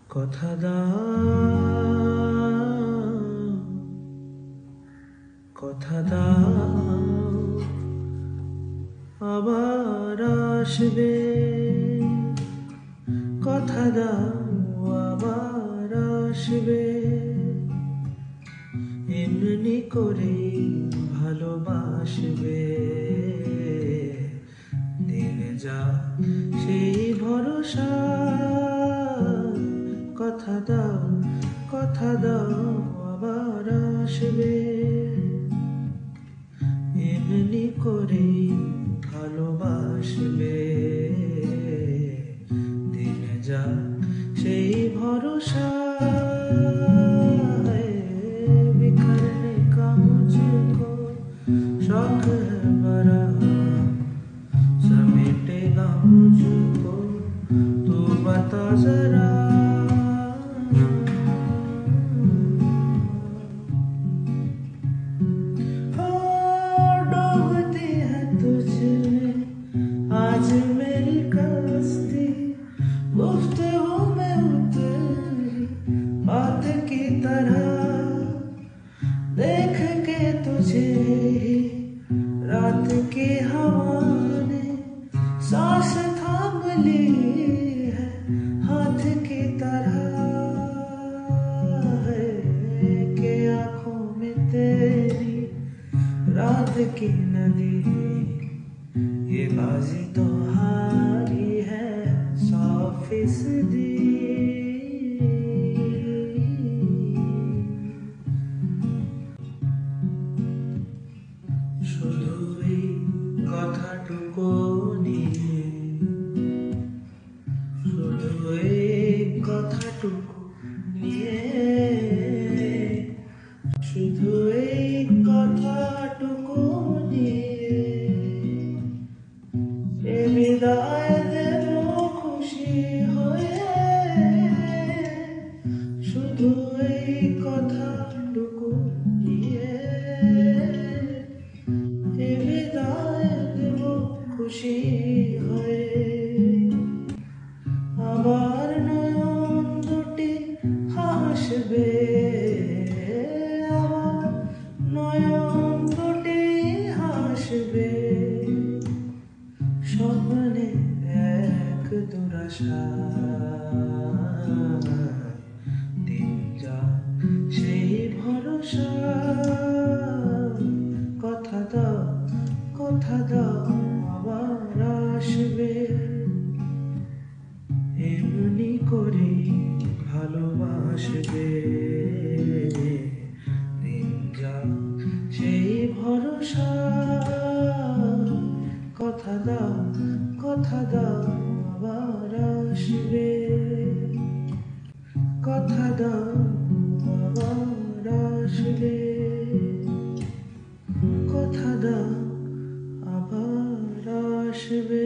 কথা দাও, কথা দাও, আবার আসবে। কথা দাও, আবার আসবে। এমনি করে ভালোবাসবে। দিনে যা সেই ভরসা। কথা দাও, কথা দাও, আবার আসবে। এমনি করে ভালোবাসবে। দিনে যা সেই ভরসা। बिखरने का मुझको शौक है बड़ा, समेटेगा मुझको तू बता जरा। डूबती है तुझमें आज मेरी कश्ती, गुफ्तगू में उतरी बात की तरह। देख के तुझे ही रात की हवा ने सांस थाम ली है हाथ की तरह। है कि आंखों में तेरी रात की नदी, ये बाजी तो हारी है 100%। শুধু এই কথাটুকু নিয়ে, শুধু এই কথাটুকু নিয়ে, শুধু এই কথাটুকু নিয়ে এ বিদায় দেব খুশি হয়ে। শুধু এই কথাটুকু নিয়ে এ বিদায় দেব খুশি হয়ে। আবার নয়ন দুটি হাসবে, আবার নয়ন দুটি হাসবে। স্বপ্নে এক দুরাশা, দিন যা সেই ভরসা। কথা দাও, কথা দাও, আবার আসবে। এমনি করে ভালোবাসবে। দিন যা সেই ভরসা। কথা দাও, কথা দাও, আবার আসবে। কথা দাও, আবার আসবে। কথা দাও, আবার আসবে।